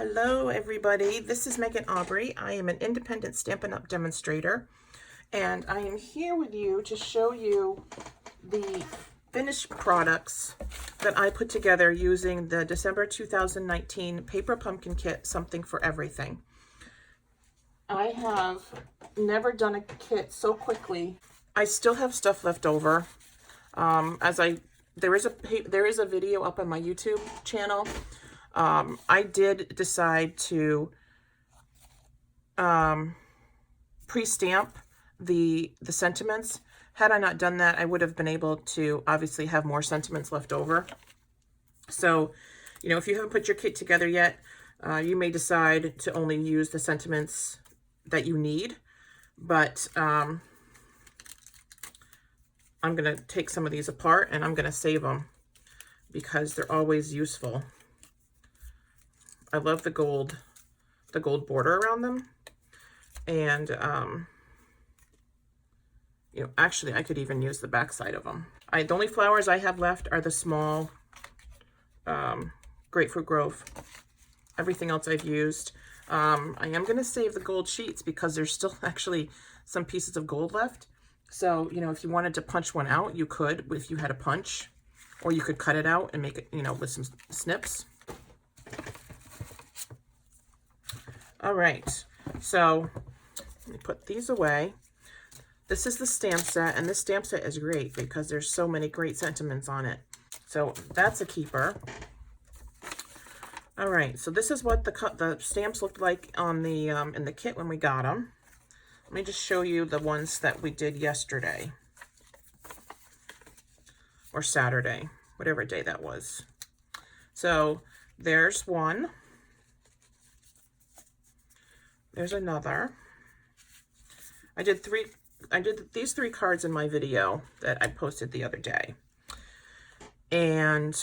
Hello everybody, this is Megan Aubrey. I am an independent Stampin' Up! Demonstrator, and I am here with you to show you the finished products that I put together using the December 2019 Paper Pumpkin Kit, Something for Everything. I have never done a kit so quickly. I still have stuff left over. There is a video up on my YouTube channel. I did decide to pre-stamp the sentiments. Had I not done that, I would have been able to obviously have more sentiments left over. So, if you haven't put your kit together yet, you may decide to only use the sentiments that you need. But I'm going to take some of these apart and I'm going to save them because they're always useful. I love the gold border around them. And, actually I could even use the back side of them. The only flowers I have left are the small Grapefruit Grove. Everything else I've used. I am going to save the gold sheets because there's still actually some pieces of gold left. So, if you wanted to punch one out, you could if you had a punch. Or you could cut it out and make it, with some snips. All right, so let me put these away. This is the stamp set, and this stamp set is great because there's so many great sentiments on it. So that's a keeper. All right, so this is what the stamps looked like on the in the kit when we got them. Let me just show you the ones that we did yesterday or Saturday, whatever day that was. So there's one. There's another. I did these three cards in my video that I posted the other day. And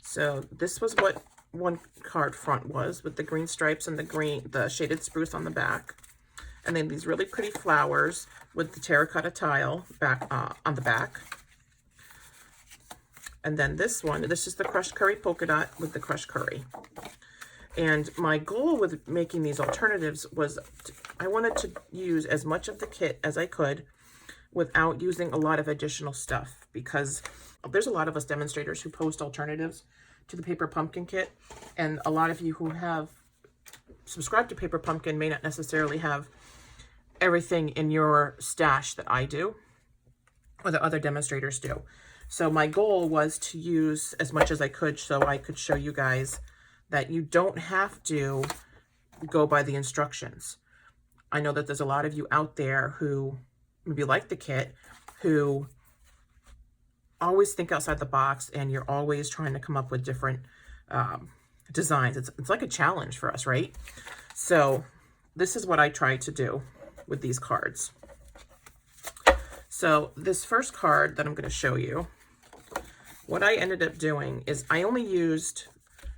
so this was what one card front was, with the green stripes and the shaded spruce on the back. And then these really pretty flowers with the terracotta tile back on the back. And then this one, this is the crushed curry polka dot with the crushed curry. And my goal with making these alternatives was I wanted to use as much of the kit as I could without using a lot of additional stuff, because there's a lot of us demonstrators who post alternatives to the Paper Pumpkin Kit, and a lot of you who have subscribed to Paper Pumpkin may not necessarily have everything in your stash that I do or that other demonstrators do. So my goal was to use as much as I could so I could show you guys that you don't have to go by the instructions. I know that there's a lot of you out there who maybe like the kit, who always think outside the box, and you're always trying to come up with different designs. It's like a challenge for us, right? So this is what I tried to do with these cards. So this first card that I'm going to show you, what I ended up doing is I only used,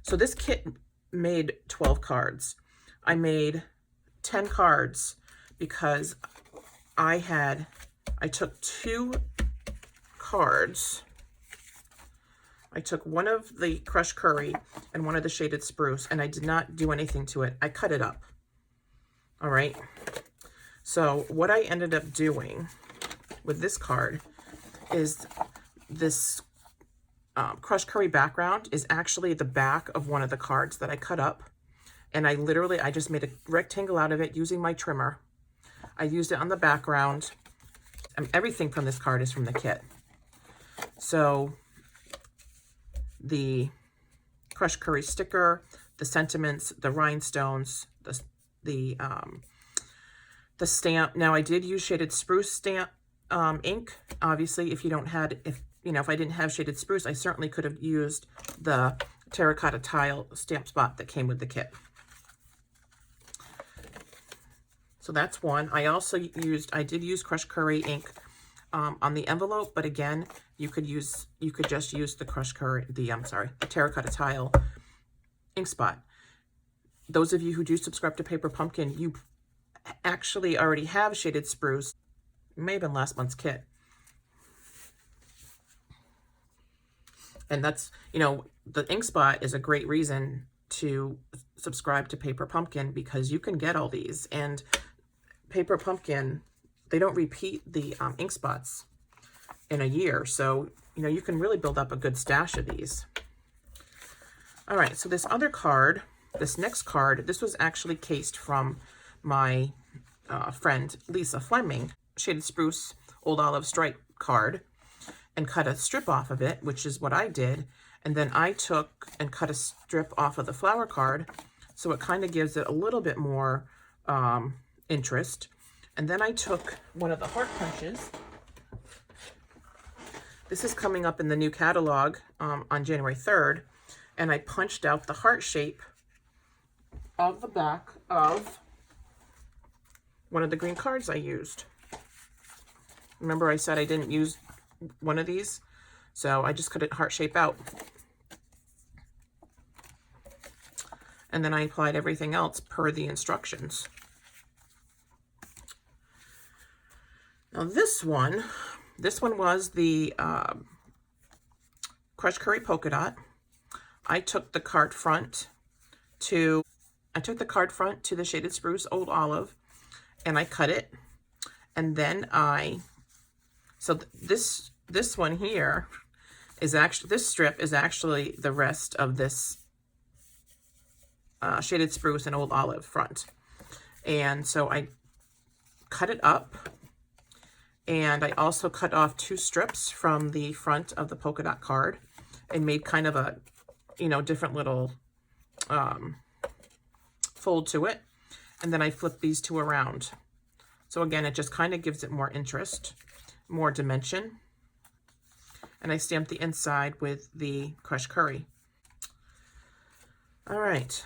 so this kit made 12 cards. I made 10 cards because I took two cards. I took one of the crushed curry and one of the shaded spruce, and I did not do anything to it. I cut it up. All right. So what I ended up doing with this card is this crushed curry background is actually the back of one of the cards that I cut up. And I just made a rectangle out of it using my trimmer. I used it on the background. Everything from this card is from the kit. So the crushed curry sticker, the sentiments, the rhinestones, the stamp. Now I did use shaded spruce stamp ink. Obviously, if I didn't have shaded spruce, I certainly could have used the terracotta tile stamp spot that came with the kit. So that's one. I did use crushed curry ink on the envelope, but again, you could just use the crushed curry, the terracotta tile ink spot. Those of you who do subscribe to Paper Pumpkin, you actually already have shaded spruce. It may have been last month's kit. And that's, the ink spot is a great reason to subscribe to Paper Pumpkin because you can get all these. And Paper Pumpkin, they don't repeat the ink spots in a year. So, you know, you can really build up a good stash of these. All right, so this other card, this next card, this was actually cased from my friend Lisa Fleming, Shaded Spruce Old Olive Stripe card, and cut a strip off of it, which is what I did. And then I took and cut a strip off of the flower card, so it kind of gives it a little bit more interest. And then I took one of the heart punches. This is coming up in the new catalog on January 3rd. And I punched out the heart shape of the back of one of the green cards I used. Remember I said I didn't use one of these? So I just cut it heart shape out. And then I applied everything else per the instructions. Now this one was the Crushed Curry Polka Dot. I took the card front to the Shaded Spruce Old Olive, and I cut it. And then this one here is actually, this strip is actually the rest of this Shaded Spruce and Old Olive front. And so I cut it up, and I also cut off 2 strips from the front of the polka dot card and made kind of a, you know, different little fold to it. And then I flip these 2 around. So again, it just kind of gives it more interest, more dimension. And I stamped the inside with the crushed curry. All right,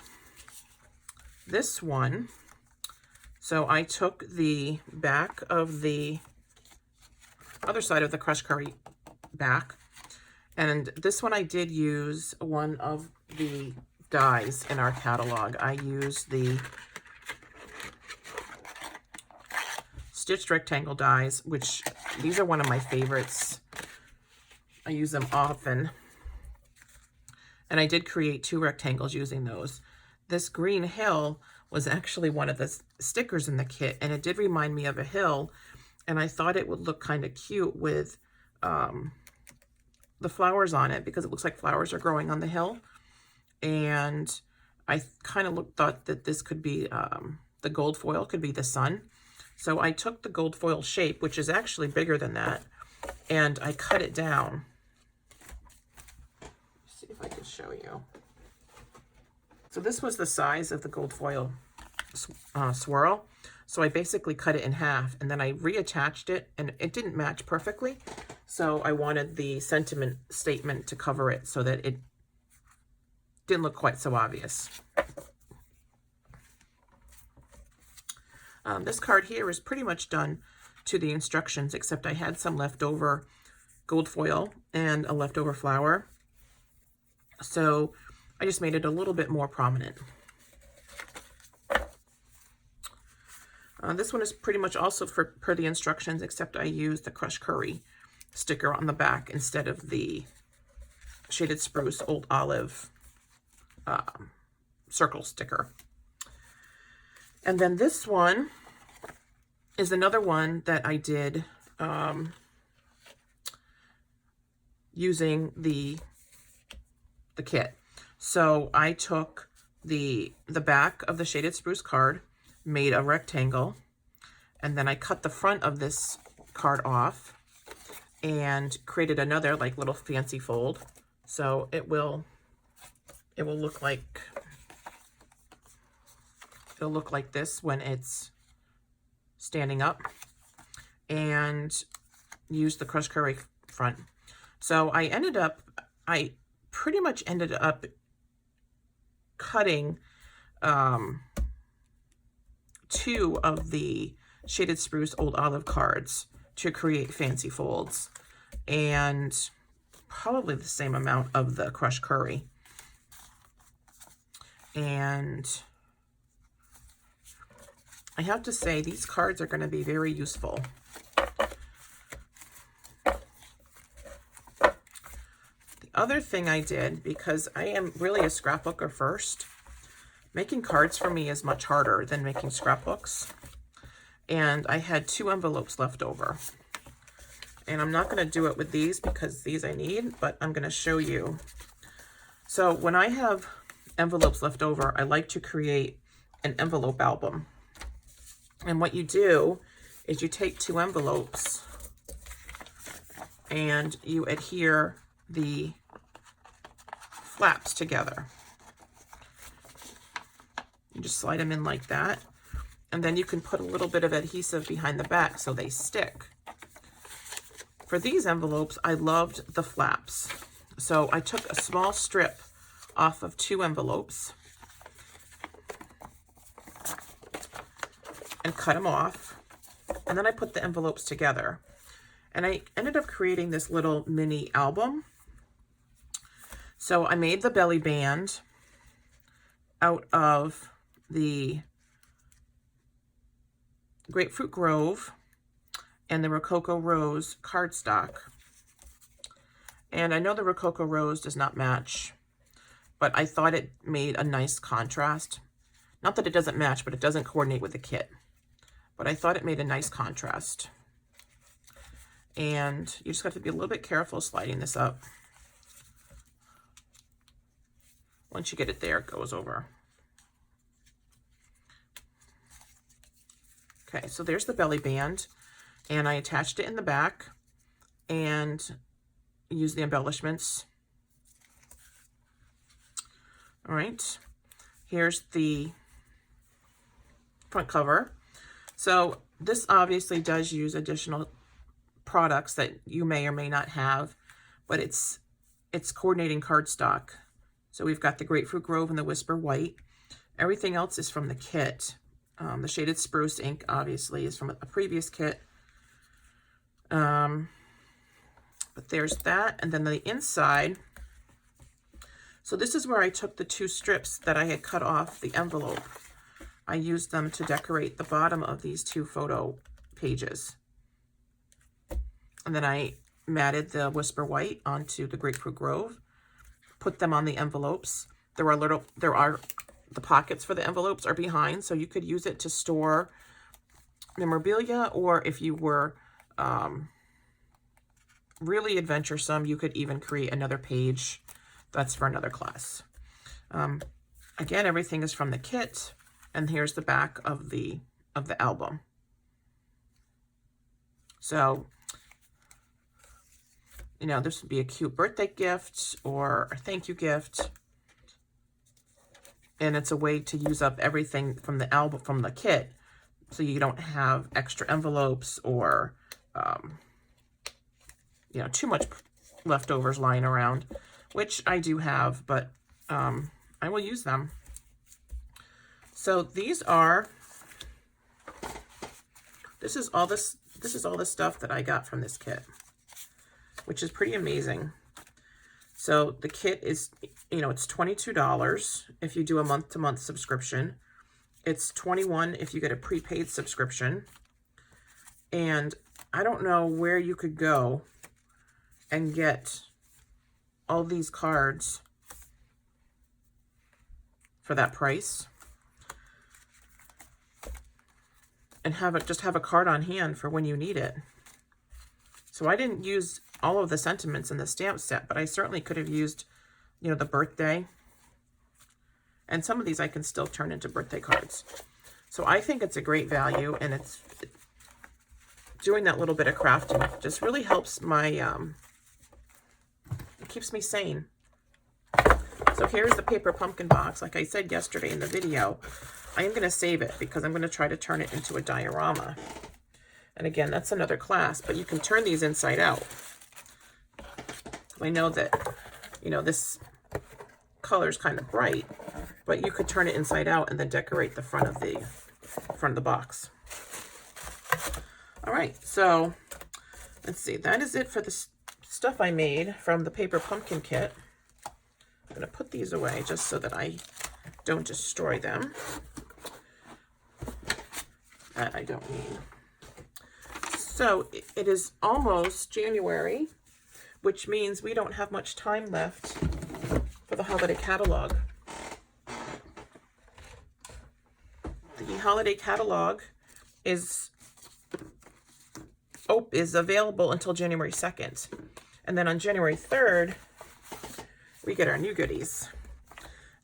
this one, so I took the back of the other side of the crushed curry back, and this one I did use one of the dies in our catalog. I used the stitched rectangle dies, which these are one of my favorites. I use them often. And I did create 2 rectangles using those. This green hill was actually one of the stickers in the kit, and it did remind me of a hill, and I thought it would look kind of cute with the flowers on it, because it looks like flowers are growing on the hill. And I kind of thought that this could be, the gold foil could be the sun. So I took the gold foil shape, which is actually bigger than that, and I cut it down. Let's see if I can show you. So this was the size of the gold foil swirl. So I basically cut it in half, and then I reattached it, and it didn't match perfectly. So I wanted the sentiment statement to cover it so that it didn't look quite so obvious. This card here is pretty much done to the instructions, except I had some leftover gold foil and a leftover flower. So I just made it a little bit more prominent. This one is pretty much also per the instructions, except I used the crushed curry sticker on the back instead of the Shaded Spruce Old Olive circle sticker. And then this one is another one that I did using the kit. So I took the back of the Shaded Spruce card, made a rectangle, and then I cut the front of this card off and created another like little fancy fold. So it will look like, it'll look like this when it's standing up, and use the crushed curry front. So I pretty much ended up cutting 2 of the Shaded Spruce Old Olive cards to create fancy folds, and probably the same amount of the crushed curry. And I have to say, these cards are going to be very useful. The other thing I did, because I am really a scrapbooker first, making cards for me is much harder than making scrapbooks. And I had 2 envelopes left over. And I'm not going to do it with these because these I need, but I'm going to show you. So when I have envelopes left over, I like to create an envelope album. And what you do is you take 2 envelopes and you adhere the flaps together. You just slide them in like that. And then you can put a little bit of adhesive behind the back so they stick. For these envelopes, I loved the flaps. So I took a small strip off of 2 envelopes and cut them off. And then I put the envelopes together. And I ended up creating this little mini album. So I made the belly band out of the Grapefruit Grove and the Rococo Rose cardstock. And I know the Rococo Rose does not match, but I thought it made a nice contrast. Not that it doesn't match, but it doesn't coordinate with the kit. But I thought it made a nice contrast. And you just have to be a little bit careful sliding this up. Once you get it there, it goes over. Okay, so there's the belly band. And I attached it in the back and used the embellishments. All right, here's the front cover. So this obviously does use additional products that you may or may not have, but it's coordinating cardstock. So we've got the Grapefruit Grove and the Whisper White. Everything else is from the kit. The Shaded Spruce ink obviously is from a previous kit. But there's that, and then the inside. So this is where I took the 2 strips that I had cut off the envelope. I used them to decorate the bottom of these 2 photo pages. And then I matted the Whisper White onto the Grapefruit Grove, put them on the envelopes. The pockets for the envelopes are behind, so you could use it to store memorabilia, or if you were really adventuresome, you could even create another page. That's for another class. Again, everything is from the kit, and here's the back of the album. So, you know, this would be a cute birthday gift or a thank you gift. And it's a way to use up everything from the album, from the kit, so you don't have extra envelopes or you know, too much leftovers lying around, which I do have, but I will use them. So these are, this is all the stuff that I got from this kit, which is pretty amazing. So the kit is, you know, it's $22 if you do a month-to-month subscription. It's $21 if you get a prepaid subscription. And I don't know where you could go and get all these cards for that price and just have a card on hand for when you need it. So I didn't use all of the sentiments in the stamp set, but I certainly could have used, you know, the birthday. And some of these I can still turn into birthday cards. So I think it's a great value, and it's doing that little bit of crafting just really helps my, it keeps me sane. So here's the paper pumpkin box. Like I said yesterday in the video, I am going to save it because I'm going to try to turn it into a diorama. And again, that's another class, but you can turn these inside out. I know that, you know, this color is kind of bright, but you could turn it inside out and then decorate the front of the box. All right, so let's see. That is it for the stuff I made from the paper pumpkin kit. I'm going to put these away just so that I don't destroy them. That I don't need. So it is almost January, which means we don't have much time left for the holiday catalog. the holiday catalog is available until January 2nd. And then on January 3rd, we get our new goodies.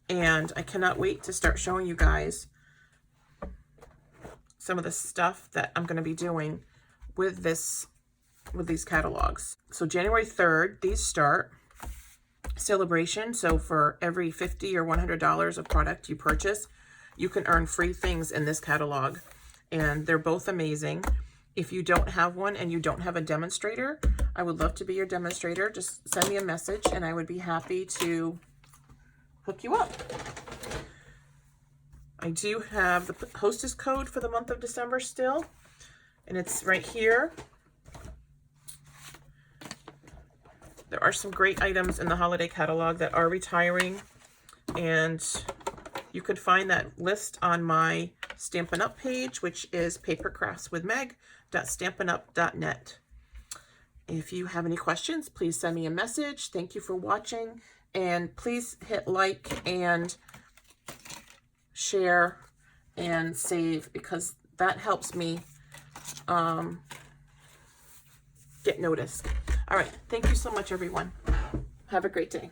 And I cannot wait to start showing you guys some of the stuff that I'm going to be doing with these catalogs. So January 3rd, these start. Celebration. So for every $50 or $100 of product you purchase, you can earn free things in this catalog. And they're both amazing. If you don't have one and you don't have a demonstrator, I would love to be your demonstrator. Just send me a message and I would be happy to hook you up. I do have the hostess code for the month of December still, and it's right here. There are some great items in the holiday catalog that are retiring, and you could find that list on my Stampin' Up page, which is papercraftswithmeg.stampinup.net. If you have any questions, please send me a message. Thank you for watching, and please hit like and share and save, because that helps me get noticed. All right. Thank you so much, everyone. Have a great day.